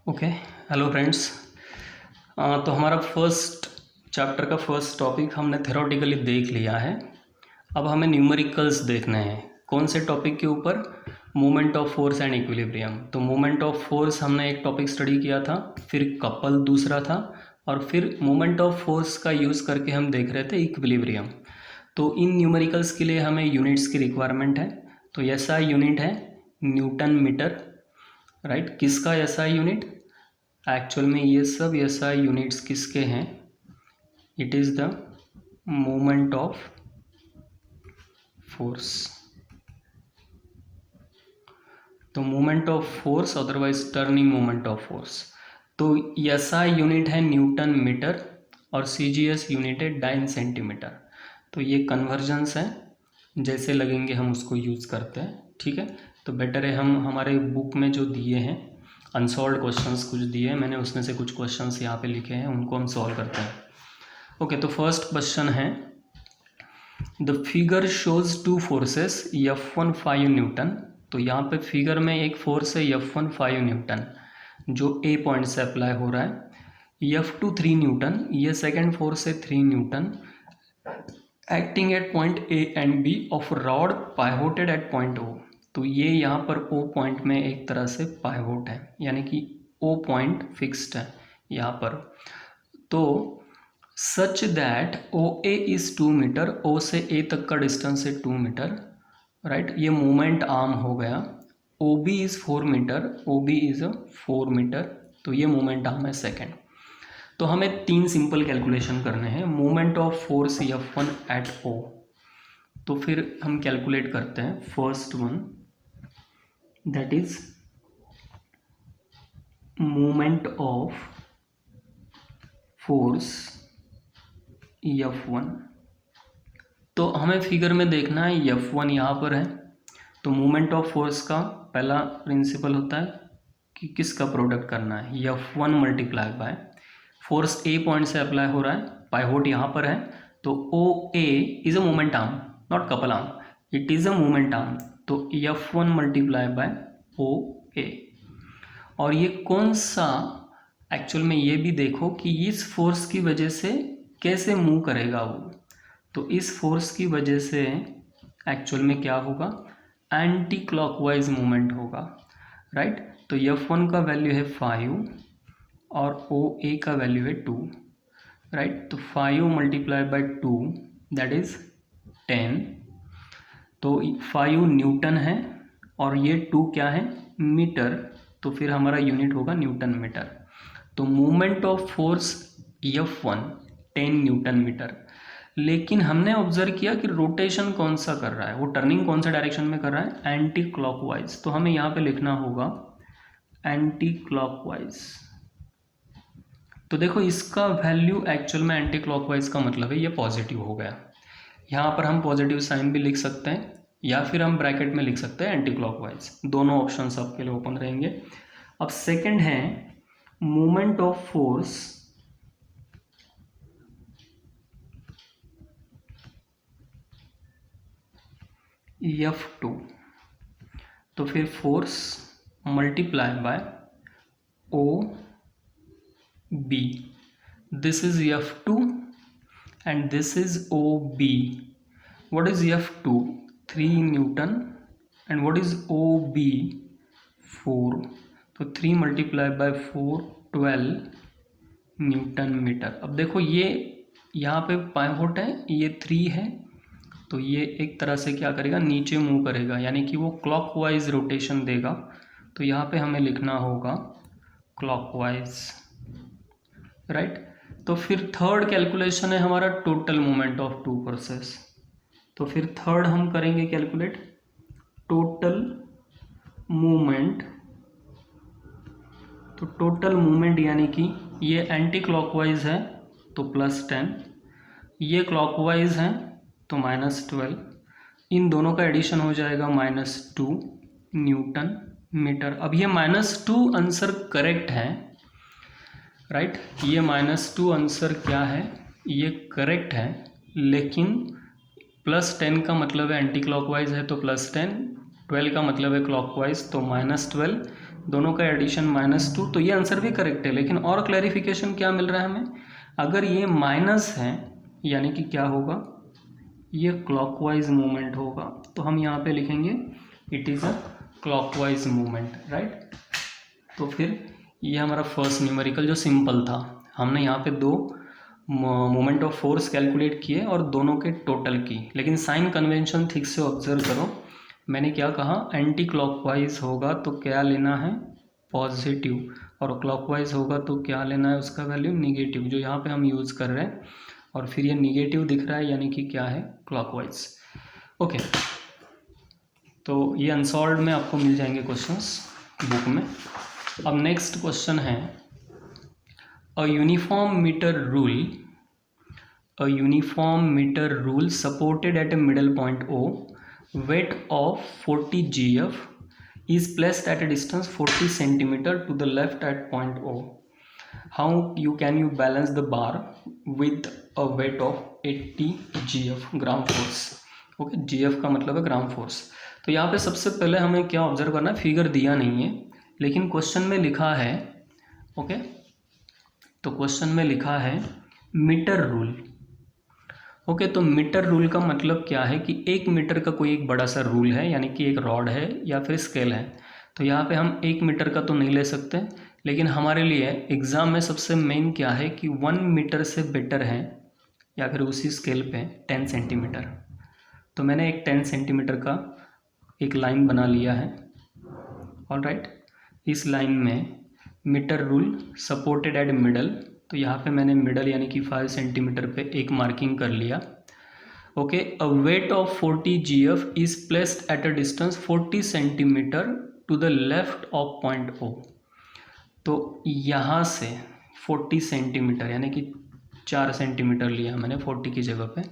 Okay. Hello friends. तो हमारा first chapter का फर्स्ट टॉपिक हमने थ्योरेटिकली देख लिया है। अब हमें न्यूमेरिकल्स देखने हैं। कौन से टॉपिक के ऊपर? Moment of force and equilibrium. तो मोमेंट ऑफ फोर्स हमने एक टॉपिक स्टडी किया था, फिर कपल दूसरा था, और फिर मोमेंट ऑफ फोर्स का यूज़ करके हम देख रहे थे इक्विलिब्रियम। तो इन न्यूमेरिकल्स के लिए हमें यूनिट्स की रिक्वायरमेंट है। तो ऐसा यूनिट है न्यूटन मीटर, राइट। किसका ऐसा यूनिट? एक्चुअल में ये सब ऐसा यूनिट्स किसके हैं? It is the moment of force. तो moment of force otherwise turning moment of force. तो ऐसा यूनिट है न्यूटन मीटर और सीजीएस यूनिट है डाइन सेंटीमीटर। तो ये कन्वर्जन्स है, जैसे लगेंगे हम उसको यूज़ करते हैं, ठीक है। तो बेटर है हम हमारे बुक में जो दिए हैं अनसॉल्व क्वेश्चंस कुछ दिए हैं मैंने, उसमें से कुछ क्वेश्चंस यहाँ पे लिखे हैं, उनको हम सॉल्व करते हैं। ओके, तो फर्स्ट क्वेश्चन है the figure shows two forces F1 5 Newton. तो यहाँ पे फिगर में एक फोर्स है F1 5 न्यूटन जो ए पॉइंट से अप्लाई हो रहा है। F2 3 न्यूटन, ये सेकेंड फोर्स है 3 newton acting at point A and B of rod pivoted at point O. तो ये यहाँ पर ओ पॉइंट में एक तरह से पाइवोट है, यानी कि ओ पॉइंट फिक्स्ड है यहाँ पर। तो such that O A is 2 metre, O से ए तक का डिस्टेंस है 2 मीटर, राइट। ये मोमेंट आर्म हो गया। O B is 4 metre, O B is 4 metre, तो ये मोमेंट आर्म है सेकेंड। तो हमें तीन सिंपल कैलकुलेशन करने हैं। Moment of force F1 at O। तो फिर हम कैलकुलेट करते हैं first one, that is moment of force F1। तो हमें फिगर में देखना है F1 यहाँ पर है। तो मोमेंट ऑफ फोर्स का पहला प्रिंसिपल होता है कि किसका प्रोडक्ट करना है, F1 multiply by force A point से अप्लाई हो रहा है, पाइवोट यहाँ पर है। तो O A is a moment arm, not couple arm, it is a moment arm. तो F1 मल्टीप्लाई बाय ओ ए। और ये कौन सा, एक्चुअल में ये भी देखो कि इस फोर्स की वजह से कैसे मूव करेगा वो। तो इस फोर्स की वजह से एक्चुअल में क्या होगा, एंटी क्लॉकवाइज मूवमेंट होगा, राइट। तो F1 का वैल्यू है 5 और ओ ए का वैल्यू है 2, राइट। तो 5 मल्टीप्लाई बाय 2 दैट इज 10। तो 5 न्यूटन है और ये 2 क्या है, मीटर। तो फिर हमारा यूनिट होगा न्यूटन मीटर। तो moment of force F1 10 newton metre. लेकिन हमने ऑब्जर्व किया कि रोटेशन कौन सा कर रहा है, वो टर्निंग कौन सा डायरेक्शन में कर रहा है, एंटी क्लॉकवाइज। तो हमें यहाँ पे लिखना होगा एंटी क्लॉकवाइज। तो देखो इसका वैल्यू एक्चुअल में एंटी क्लॉकवाइज का मतलब है ये पॉजिटिव हो गया। यहाँ पर हम पॉजिटिव साइन भी लिख सकते हैं या फिर हम ब्रैकेट में लिख सकते हैं एंटी क्लॉकवाइज। दोनों ऑप्शन आपके लिए ओपन रहेंगे। अब सेकंड है मोमेंट ऑफ फोर्स F2। तो फिर force multiply by O B, this is F2 and this is OB. What is F2? 3 Newton and what is OB? 4. तो 3 मल्टीप्लाई बाय 4 12 न्यूटन मीटर। अब देखो ये यहाँ पे पाइवोट है, ये 3 है, तो ये एक तरह से क्या करेगा, नीचे मूव करेगा, यानी कि वो क्लॉकवाइज रोटेशन देगा। तो यहाँ पे हमें लिखना होगा क्लॉकवाइज, राइट। तो फिर थर्ड कैलकुलेशन है हमारा total moment of two forces. तो फिर थर्ड हम करेंगे कैलकुलेट टोटल मूवमेंट। तो टोटल मूवमेंट यानी कि ये एंटी क्लॉकवाइज है तो +10, ये क्लॉकवाइज है तो -12, इन दोनों का एडिशन हो जाएगा -2 न्यूटन मीटर। अब ये -2 आंसर करेक्ट है, राइट। ये -2 आंसर क्या है, ये करेक्ट है, लेकिन +10 का मतलब है एंटी क्लॉकवाइज है तो +10, 12 का मतलब है क्लॉकवाइज, तो -12, दोनों का एडिशन -2, तो ये आंसर भी करेक्ट है। लेकिन और क्लैरिफिकेशन क्या मिल रहा है हमें, अगर ये माइनस है यानी कि क्या होगा, ये क्लॉकवाइज मूवमेंट होगा, तो हम यहाँ पे लिखेंगे it is a clockwise movement, right. तो फिर ये हमारा फर्स्ट न्यूमेरिकल जो सिंपल था, हमने यहाँ पे दो मोमेंट ऑफ फोर्स कैलकुलेट किए और दोनों के टोटल की। लेकिन साइन कन्वेंशन ठीक से ऑब्जर्व करो, मैंने क्या कहा, एंटी क्लॉकवाइज होगा तो क्या लेना है, पॉजिटिव, और क्लॉकवाइज होगा तो क्या लेना है उसका वैल्यू, निगेटिव, जो यहाँ पे हम यूज़ कर रहे हैं। और फिर ये निगेटिव दिख रहा है यानी कि क्या है, क्लॉकवाइज। ओके, तो ये अनसॉल्व में आपको मिल जाएंगे क्वेश्चंस बुक में। अब नेक्स्ट क्वेश्चन है, A uniform meter rule supported at a middle point O, weight of 40 GF is placed at a distance 40 cm to the left at point O. How can you balance the bar with a weight of 80 GF gram force. Okay, GF का मतलब है gram force. तो यहाँ पे सबसे पहले हमें क्या ऑब्जर्व करना है, फिगर दिया नहीं है लेकिन क्वेश्चन में लिखा है, ओके, तो क्वेश्चन में लिखा है मीटर रूल। ओके, तो मीटर रूल का मतलब क्या है कि 1 मीटर का कोई एक बड़ा सा रूल है, यानी कि एक रॉड है या फिर स्केल है। तो यहाँ पे हम 1 मीटर का तो नहीं ले सकते, लेकिन हमारे लिए एग्ज़ाम में सबसे मेन क्या है कि 1 मीटर से बेटर है या फिर उसी स्केल पे 10 सेंटीमीटर। तो मैंने एक 10 सेंटीमीटर का एक लाइन बना लिया है, ऑलराइट। इस लाइन में metre rule supported at middle, तो यहाँ पे मैंने मिडल यानी कि 5 सेंटीमीटर पे एक मार्किंग कर लिया। Okay, a weight of 40 GF is placed at a distance 40 centimetre to the left of point O। तो यहाँ से 40 सेंटीमीटर यानी कि 4 सेंटीमीटर लिया मैंने 40 की जगह पे।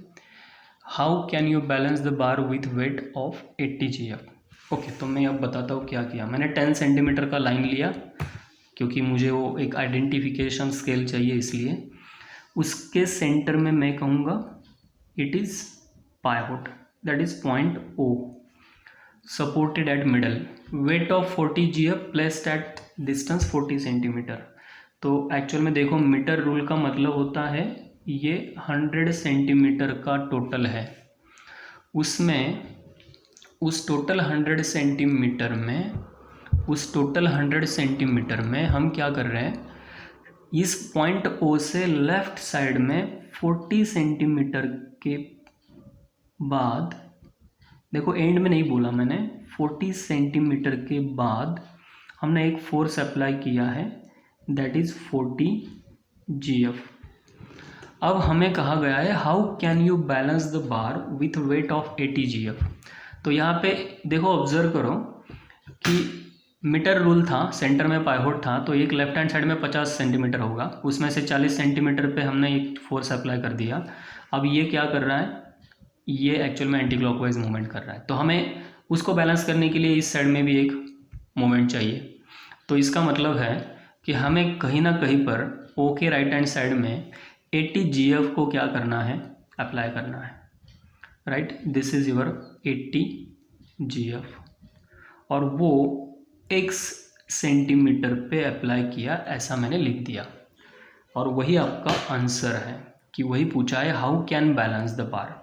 How can you balance the bar with wait of 80 GF। Okay, तो मैं अब बताता हूँ क्या किया। मैंने 10 सेंटीमीटर का लाइन लिया क्योंकि मुझे वो एक आइडेंटिफिकेशन स्केल चाहिए, इसलिए उसके सेंटर में मैं कहूँगा it is pivot, that is point O, supported at middle, wait of 40 GF placed at distance 40 centimetre. तो एक्चुअल में देखो, मीटर रूल का मतलब होता है ये 100 सेंटीमीटर का टोटल है, उसमें उस टोटल 100 सेंटीमीटर में हम क्या कर रहे हैं, इस पॉइंट O से लेफ्ट साइड में 40 सेंटीमीटर के बाद, देखो एंड में नहीं बोला मैंने, 40 सेंटीमीटर के बाद हमने एक फोर्स अप्लाई किया है, दैट इज़ 40 GF। अब हमें कहा गया है how can you balance the bar with wait of 80 GF। तो यहाँ पे देखो, ऑब्जर्व करो कि मीटर रूल था, सेंटर में पाइवोट था, तो एक लेफ्ट हैंड साइड में 50 सेंटीमीटर होगा, उसमें से 40 सेंटीमीटर पे हमने एक फोर्स अप्लाई कर दिया। अब ये क्या कर रहा है, ये एक्चुअल में एंटी क्लॉकवाइज मूवमेंट कर रहा है, तो हमें उसको बैलेंस करने के लिए इस साइड में भी एक मूवमेंट चाहिए। तो इसका मतलब है कि हमें कहीं ना कहीं पर O के राइट हैंड साइड में 80 GF को क्या करना है, अप्लाई करना है, right. This is your 80 GF, और वो x सेंटीमीटर पे अप्लाई किया, ऐसा मैंने लिख दिया। और वही आपका आंसर है कि वही पूछा है हाउ कैन बैलेंस द बार।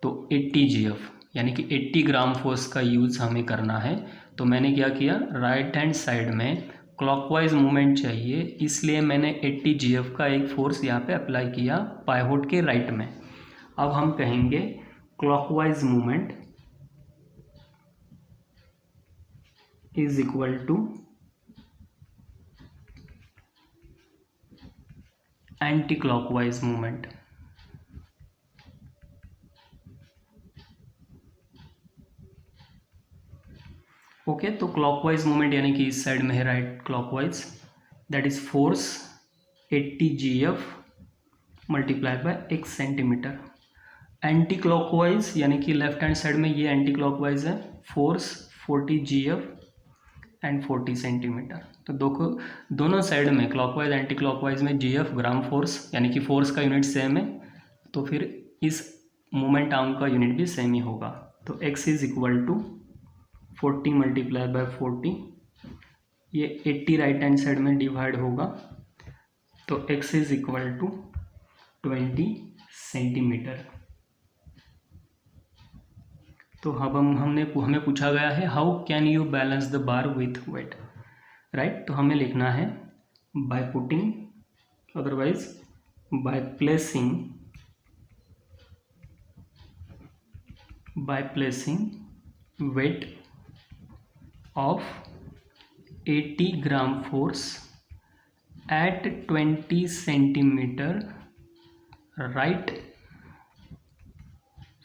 तो 80 GF यानी कि 80 ग्राम फोर्स का यूज़ हमें करना है। तो मैंने क्या किया, राइट हैंड साइड में क्लॉकवाइज मूवमेंट चाहिए, इसलिए मैंने 80 GF का एक फोर्स यहाँ पे अप्लाई किया पाइवोट के राइट में। अब हम कहेंगे clockwise movement is equal to anti clockwise movement. Okay, तो क्लॉकवाइज मूवमेंट यानी कि इस साइड में है right clockwise, that is force 80 GF multiply by x centimetre. Anti clockwise यानी कि लेफ्ट हैंड साइड में ये एंटी क्लॉकवाइज है, फोर्स 40 GF एंड 40 सेंटीमीटर। तो दोनों साइड में क्लॉकवाइज एंटी क्लॉकवाइज में GF ग्राम फोर्स यानी कि फोर्स का यूनिट सेम है, तो फिर इस मोमेंट आर्म का यूनिट भी सेम ही होगा। तो x is equal to 40 multiply by 40, ये 80 राइट हैंड साइड में डिवाइड होगा, तो x is equal to 20 centimetre. तो अब हमें पूछा गया है how can you balance the bar with weight, right. तो हमें लिखना है by putting, otherwise by placing weight of 80 gram force at 20 centimetre right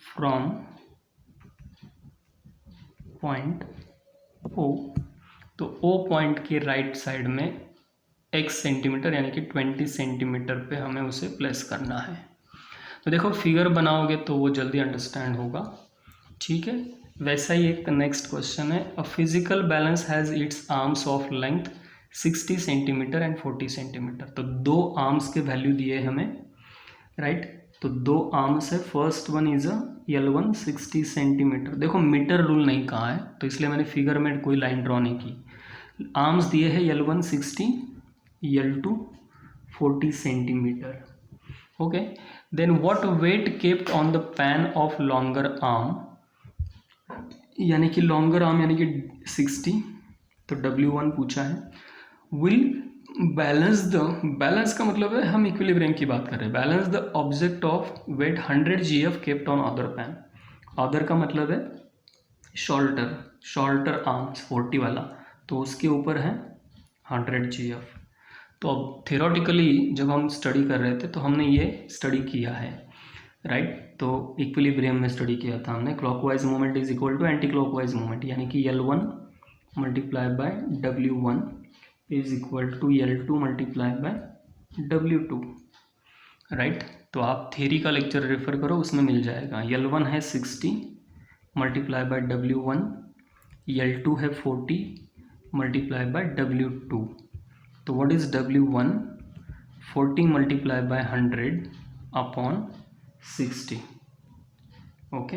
from point O। तो O पॉइंट के राइट साइड में x सेंटीमीटर यानी कि 20 सेंटीमीटर पे हमें उसे प्लेस करना है। तो देखो फिगर बनाओगे तो वो जल्दी अंडरस्टैंड होगा, ठीक है। वैसा ही एक नेक्स्ट क्वेश्चन है, a physical balance has its arms of length 60 centimetre and 40 centimetre. तो दो आर्म्स के वैल्यू दिए हमें, राइट। तो दो आर्म्स है, first one is L1 60 centimetre. देखो मीटर रूल नहीं कहा है तो इसलिए मैंने फिगर में कोई लाइन ड्रॉ नहीं की। आर्म्स दिए है L1 60, L2 40 centimetre, okay. Then what weight kept on the pan of longer arm, यानी कि लॉन्गर आर्म यानी कि 60, तो W1 पूछा है। विल बैलेंस का मतलब है हम इक्विलिब्रियम की बात कर रहे हैं। Balance the object of weight 100 GF kept on other pan. Other का मतलब है शॉल्टर आर्म्स 40 वाला, तो उसके ऊपर है 100 GF। तो अब थियोरेटिकली जब हम स्टडी कर रहे थे तो हमने ये स्टडी किया है, राइट। तो इक्विलिब्रियम में स्टडी किया था हमने, clockwise movement is equal to anti clockwise movement, यानी कि L1 multiply by W1 is equal to L2 multiply by W2, right. तो आप थ्योरी का लेक्चर रेफर करो, उसमें मिल जाएगा। L1 है 60 मल्टीप्लाई बाय W1, L2 है 40 मल्टीप्लाई बाय W2। तो what is W1? 40 multiply bye 100 upon 60, okay.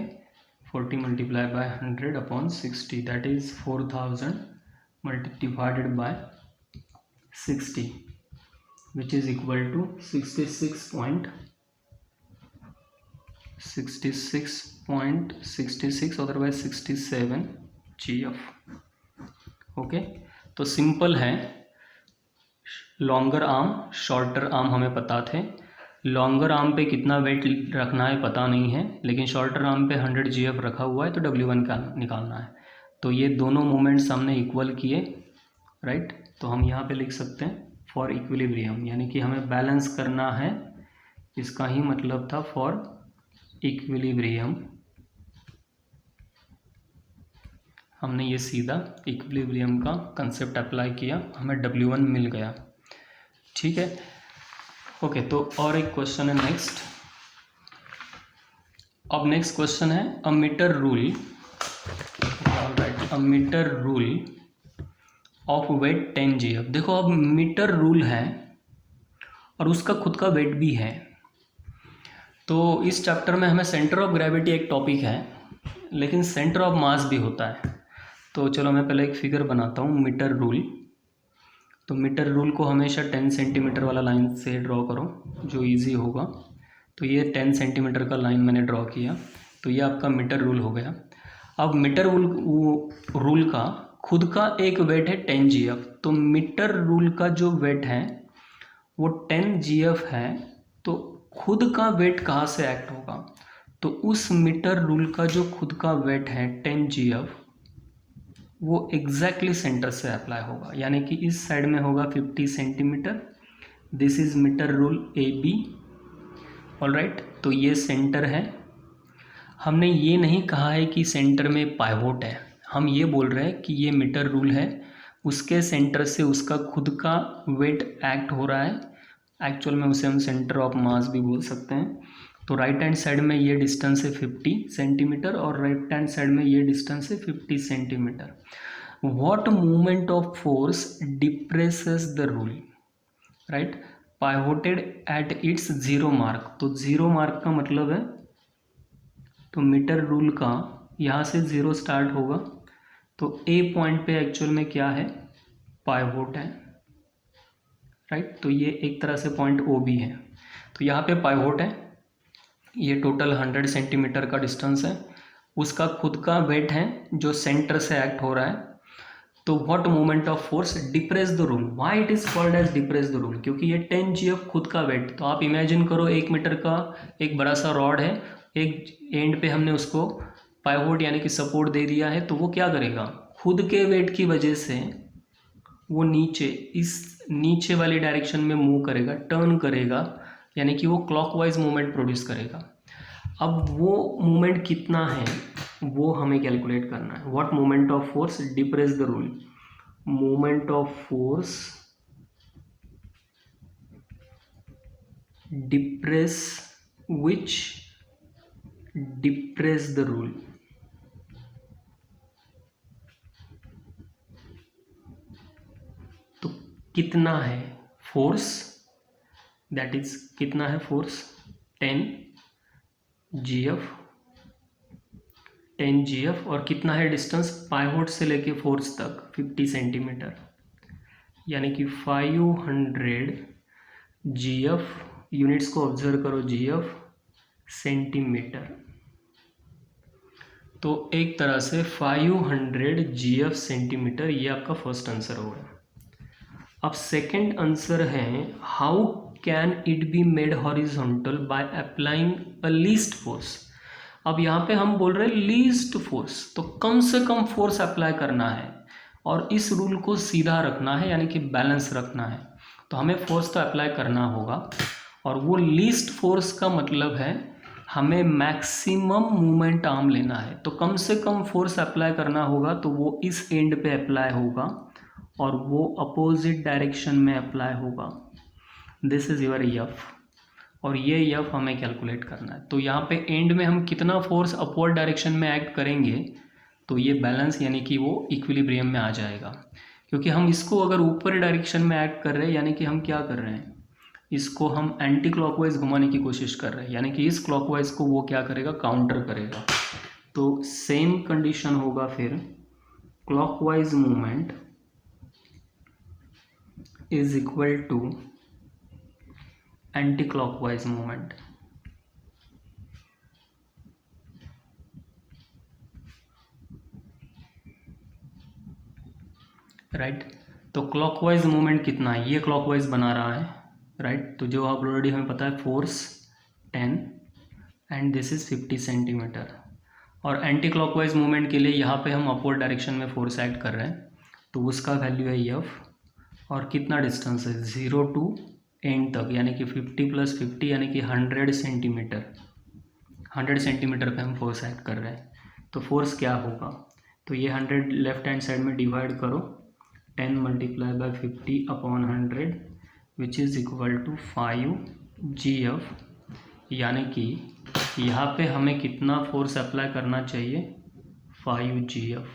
40 multiply bye 100 upon 60, that is 4000 divided by 60, which is equal to 66.66 otherwise 67 GF, okay. तो simple है, longer arm shorter arm हमें पता थे। Longer arm पे कितना wait रखना है पता नहीं है, लेकिन शॉर्टर आर्म पे 100 GF रखा हुआ है, तो W1 का निकालना है। तो ये दोनों मोमेंट्स हमने इक्वल किए, राइट। तो हम यहाँ पे लिख सकते हैं फॉर इक्विलिब्रियम, यानी कि हमें बैलेंस करना है, इसका ही मतलब था फॉर इक्विलिब्रियम। हमने ये सीधा इक्विलिब्रियम का कंसेप्ट अप्लाई किया, हमें W1 मिल गया, ठीक है, ओके। तो और एक क्वेश्चन है नेक्स्ट। अब नेक्स्ट क्वेश्चन है a metre rule, alright, a metre rule of weight 10 GF। देखो अब मीटर रूल है और उसका खुद का वेट भी है। तो इस चैप्टर में हमें सेंटर ऑफ ग्रेविटी एक टॉपिक है, लेकिन सेंटर ऑफ मास भी होता है। तो चलो मैं पहले एक फिगर बनाता हूँ, मीटर रूल। तो मीटर रूल को हमेशा 10 सेंटीमीटर वाला लाइन से ड्रॉ करो, जो इजी होगा। तो ये 10 सेंटीमीटर का लाइन मैंने ड्रॉ किया, तो ये आपका मीटर रूल हो गया। अब मीटर रूल का खुद का एक वेट है 10 GF। तो मीटर रूल का जो वेट है वो 10 GF है, तो खुद का वेट कहाँ से एक्ट होगा? तो उस मीटर रूल का जो खुद का वेट है 10 GF, वो एग्जैक्टली सेंटर से अप्लाई होगा, यानी कि इस साइड में होगा 50 centimetre. This is metre rule AB, alright. तो ये सेंटर है। हमने ये नहीं कहा है कि सेंटर में पाइवोट है, हम ये बोल रहे हैं कि ये मीटर रूल है, उसके सेंटर से उसका खुद का वेट एक्ट हो रहा है। एक्चुअल में उसे हम सेंटर ऑफ मास भी बोल सकते हैं। तो राइट हैंड साइड में ये डिस्टेंस है 50 सेंटीमीटर और राइट हैंड साइड में ये डिस्टेंस है 50 centimetre. What movement of force depresses the rule, right, pivoted at its zero mark. तो जीरो मार्क का मतलब है, तो मीटर रूल का यहाँ से 0 स्टार्ट होगा, तो ए पॉइंट पे एक्चुअल में क्या है, पाइवोट है, राइट। तो ये एक तरह से पॉइंट ओ बी है, तो यहाँ पे पाइवोट है, ये टोटल 100 सेंटीमीटर का डिस्टेंस है, उसका खुद का वेट है जो सेंटर से एक्ट हो रहा है। तो what moment of force depress the rule, why it is called as depress the rule, क्योंकि ये 10 GF खुद का वेट। तो आप इमेजिन करो 1 मीटर का एक बड़ा सा रॉड है, एक एंड पे हमने उसको पाइवोट यानी कि सपोर्ट दे दिया है, तो वो क्या करेगा, खुद के वेट की वजह से वो नीचे, इस नीचे वाली डायरेक्शन में मूव करेगा, टर्न करेगा, यानी कि वो क्लॉकवाइज मूवमेंट प्रोड्यूस करेगा। अब वो मूवमेंट कितना है वो हमें कैलकुलेट करना है। What moment of force depress the rule, moment of force depress which depress the rule. तो कितना है फोर्स, दैट इज कितना है फोर्स, 10 GF, और कितना है डिस्टेंस पाइवोट से लेके फोर्स तक 50 सेंटीमीटर, यानी कि 500 GF, यूनिट्स को ऑब्जर्व करो, GF सेंटीमीटर। तो एक तरह से 500 GF सेंटीमीटर, ये आपका फर्स्ट आंसर होगा। अब सेकंड आंसर है, how can it be made horizontal by applying a least force. अब यहाँ पे हम बोल रहे हैं लीस्ट फोर्स, तो कम से कम फोर्स अप्लाई करना है और इस रूल को सीधा रखना है, यानी कि बैलेंस रखना है। तो हमें फोर्स तो अप्लाई करना होगा, और वो लीस्ट फोर्स का मतलब है हमें मैक्सिमम मूवमेंट आर्म लेना है। तो कम से कम फोर्स अप्लाई करना होगा, तो वो इस एंड पे अप्लाई होगा और वो अपोजिट डायरेक्शन में अप्लाई होगा। दिस इज योर एफ, और ये एफ हमें कैलकुलेट करना है। तो यहाँ पे एंड में हम कितना फोर्स अपवर्ड डायरेक्शन में एक्ट करेंगे, तो ये बैलेंस यानी कि वो इक्विलिब्रियम में आ जाएगा। क्योंकि हम इसको अगर ऊपर डायरेक्शन में एक्ट कर रहे हैं, यानी कि हम क्या कर रहे हैं, इसको हम एंटी क्लॉकवाइज घुमाने की कोशिश कर रहे हैं, यानी कि इस क्लॉकवाइज को वो क्या करेगा, काउंटर करेगा। तो सेम कंडीशन होगा फिर, clockwise movement is equal to anti clockwise movement. Right, तो क्लॉकवाइज मूवमेंट कितना है, ये क्लॉकवाइज बना रहा है, राइट। तो जो आप ऑलरेडी हमें पता है, force 10 and this is 50 centimetre. और एंटी क्लॉकवाइज मूवमेंट के लिए यहाँ पे हम अपवर्ड डायरेक्शन में फोर्स एक्ट कर रहे हैं, तो उसका वैल्यू है एफ, और कितना डिस्टेंस है 0 टू एंड तक, यानी कि 50 + 50 यानी कि 100 सेंटीमीटर। 100 सेंटीमीटर पे हम फोर्स एक्ट कर रहे हैं, तो फोर्स क्या होगा, तो ये 100 लेफ्ट हैंड साइड में डिवाइड करो, 10 × 50/100 which is equal to 5 GF, यानी कि यहाँ पे हमें कितना फोर्स अप्लाई करना चाहिए, 5 GF,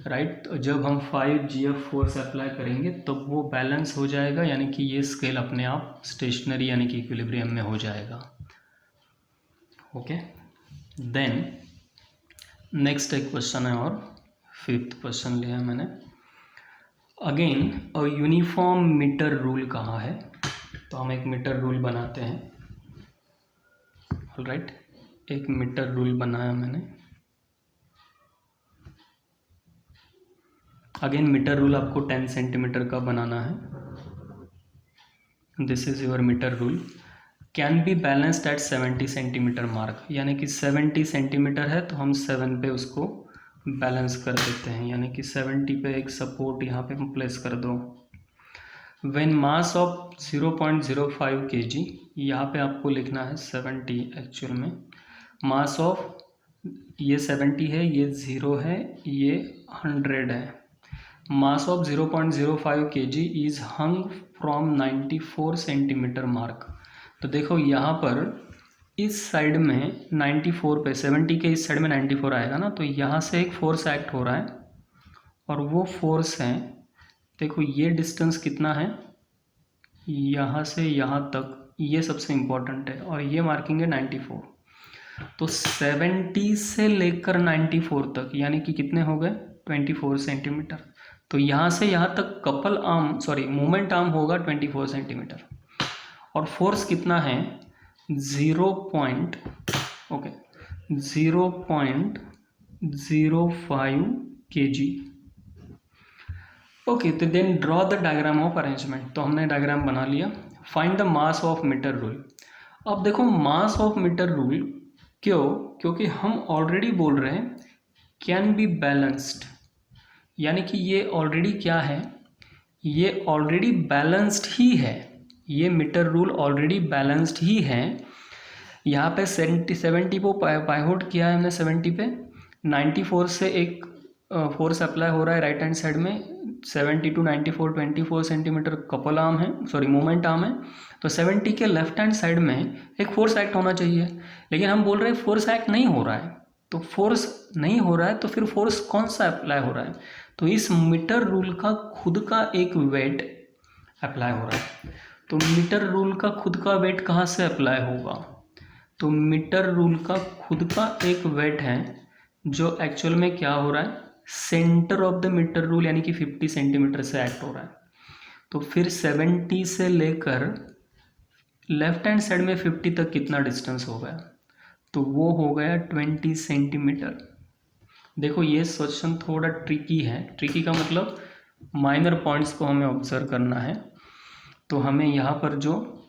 राइट। तो जब हम 5 GF फोर्स अप्लाई करेंगे तो वो बैलेंस हो जाएगा, यानी कि ये स्केल अपने आप स्टेशनरी यानी कि इक्विलिब्रियम में हो जाएगा। ओके, देन नेक्स्ट एक क्वेश्चन है, और 5th क्वेश्चन लिया है मैंने। Again a uniform metre rule कहाँ है, तो हम एक मीटर रूल बनाते हैं। ऑलराइट, एक मीटर रूल बनाया मैंने। अगेन मीटर रूल आपको 10 सेंटीमीटर का बनाना है। This is your metre rule, can be balanced at 70 centimetre mark, यानी कि 70 सेंटीमीटर है तो हम 7 पे उसको बैलेंस कर देते हैं, यानी कि 70 पे एक सपोर्ट यहाँ पे हम प्लेस कर दो। व्हेन मास ऑफ 0.05 kg, यहाँ पे आपको लिखना है 70, एक्चुअल में मास ऑफ ये 70 है, ये 0 है, ये 100 है। Mass of 0.05 kg is hung from 94 centimetre mark. तो देखो यहाँ पर इस साइड में 94 पे, 70 के इस साइड में 94 आएगा ना, तो यहाँ से एक फोर्स एक्ट हो रहा है, और वो फोर्स है, देखो ये डिस्टेंस कितना है, यहाँ से यहाँ तक, ये सबसे इम्पोर्टेंट है, और ये मार्किंग है 94। तो 70 से लेकर 94 तक, यानी कि कितने हो गए, 24 सेंटीमीटर। तो यहाँ से यहाँ तक मोमेंट आर्म होगा 24 सेंटीमीटर। और फोर्स कितना है 0.05 kg। ओके, तो then draw the diagram of arrangement. तो हमने डायग्राम बना लिया। Find the mass of metre rule. अब देखो मास ऑफ मीटर रूल क्यों, क्योंकि हम ऑलरेडी बोल रहे हैं कैन बी बैलेंस्ड, यानी कि ये ऑलरेडी क्या है, ये ऑलरेडी बैलेंस्ड ही है। ये मीटर रूल ऑलरेडी बैलेंस्ड ही है। यहाँ पे 70 को पाइवोट किया है हमने, 70 पे 94 से एक फोर्स अप्लाई हो रहा है राइट हैंड साइड में। 70 to 94 24 सेंटीमीटर कपल आर्म है, मोमेंट आर्म है। तो 70 के लेफ्ट हैंड साइड में एक फोर्स एक्ट होना चाहिए, लेकिन हम बोल रहे हैं फोर्स एक्ट नहीं हो रहा है। तो फोर्स नहीं हो रहा है तो फिर फोर्स कौन सा अप्लाई हो रहा है, तो इस मीटर रूल का खुद का एक वेट अप्लाई हो रहा है। तो मीटर रूल का खुद का वेट कहाँ से अप्लाई होगा, तो मीटर रूल का खुद का एक वेट है जो एक्चुअल में क्या हो रहा है, centre of the metre rule यानी कि 50 सेंटीमीटर से एक्ट हो रहा है। तो फिर 70 से लेकर लेफ्ट हैंड साइड में 50 तक कितना डिस्टेंस हो गया, तो वो हो गया 20 सेंटीमीटर। देखो ये क्वेश्चन थोड़ा ट्रिकी है। ट्रिकी का मतलब माइनर पॉइंट्स को हमें ऑब्जर्व करना है। तो हमें यहाँ पर जो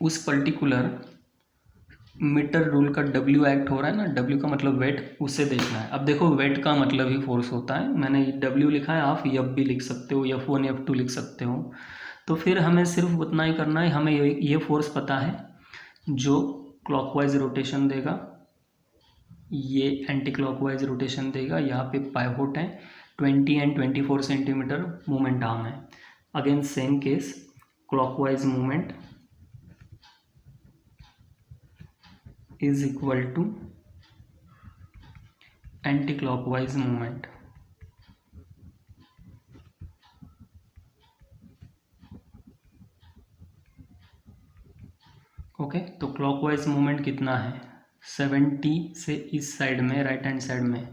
उस पर्टिकुलर मीटर रूल का W एक्ट हो रहा है ना, W का मतलब वेट, उसे देखना है। अब देखो वेट का मतलब ही फोर्स होता है। मैंने W लिखा है, आप F भी लिख सकते हो, F1 F2 लिख सकते हो। तो फिर हमें सिर्फ उतना ही करना है। हमें ये फोर्स पता है जो क्लॉकवाइज रोटेशन देगा, ये एंटी क्लॉकवाइज रोटेशन देगा। यहाँ पे पाइवोट है, 20 एंड 24 सेंटीमीटर मूवमेंट आर्म है। Again same case, clockwise movement is equal to anti-clockwise movement। Okay, तो क्लॉकवाइज मूवमेंट कितना है 70 से इस साइड में राइट हैंड साइड में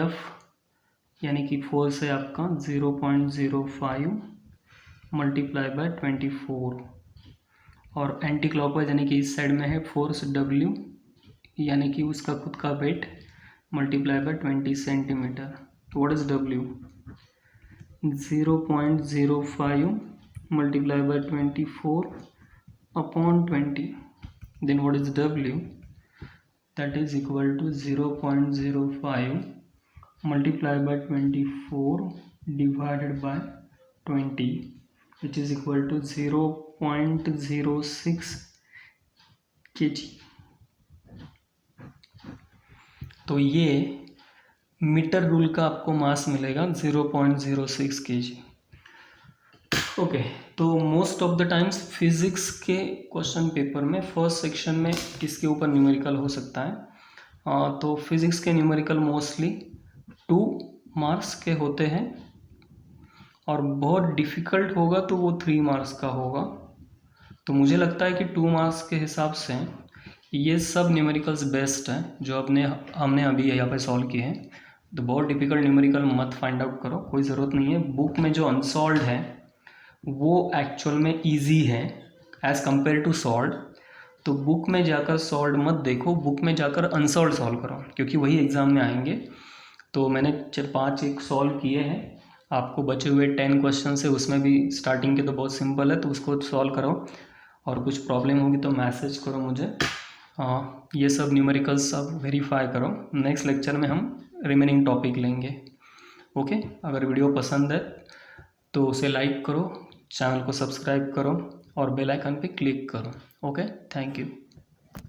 F यानी कि फोर्स है आपका 0.05 मल्टीप्लाई बाय 24, और एंटी क्लॉकवाइज यानी कि इस साइड में है फोर्स W यानी कि उसका खुद का वेट मल्टीप्लाई बाय 20 सेंटीमीटर। तो what is W, 0.05 multiply by 24 upon 20, then what is W, that is equal to 0.05 multiply by 24 divided by 20 which is equal to 0.06 kg। तो ये मीटर रूल का आपको मास मिलेगा 0.06 kg। ओके, तो most of the times physics के question paper में first section में इसके ऊपर न्यूमेरिकल हो सकता है। तो फिजिक्स के न्यूमेरिकल मोस्टली 2 मार्क्स के होते हैं, और बहुत डिफ़िकल्ट होगा तो वो 3 मार्क्स का होगा। तो मुझे लगता है कि 2 मार्क्स के हिसाब से ये सब न्यूमेरिकल्स बेस्ट हैं जो हमने अभी यहाँ पे सॉल्व किए हैं। तो बहुत डिफ़िकल्ट न्यूमेरिकल मत फाइंड आउट करो, कोई ज़रूरत नहीं है। बुक में जो अनसॉल्व है वो एक्चुअल में ईजी है एज़ कम्पेयर टू सॉल्व। तो बुक में जाकर सॉल्व मत देखो, बुक में जाकर अनसॉल्व सॉल्व करो, क्योंकि वही एग्ज़ाम में आएंगे। तो मैंने 4-5 एक सॉल्व किए हैं, आपको बचे हुए 10 क्वेश्चन है, उसमें भी स्टार्टिंग के तो बहुत सिंपल है, तो उसको सॉल्व करो। और कुछ प्रॉब्लम होगी तो मैसेज करो मुझे। ये सब न्यूमेरिकल्स सब वेरीफाई करो। नेक्स्ट लेक्चर में हम रिमेनिंग टॉपिक लेंगे। ओके, अगर वीडियो पसंद है तो उसे लाइक करो, चैनल को सब्सक्राइब करो और बेल आइकन पे क्लिक करो। Okay, thank you.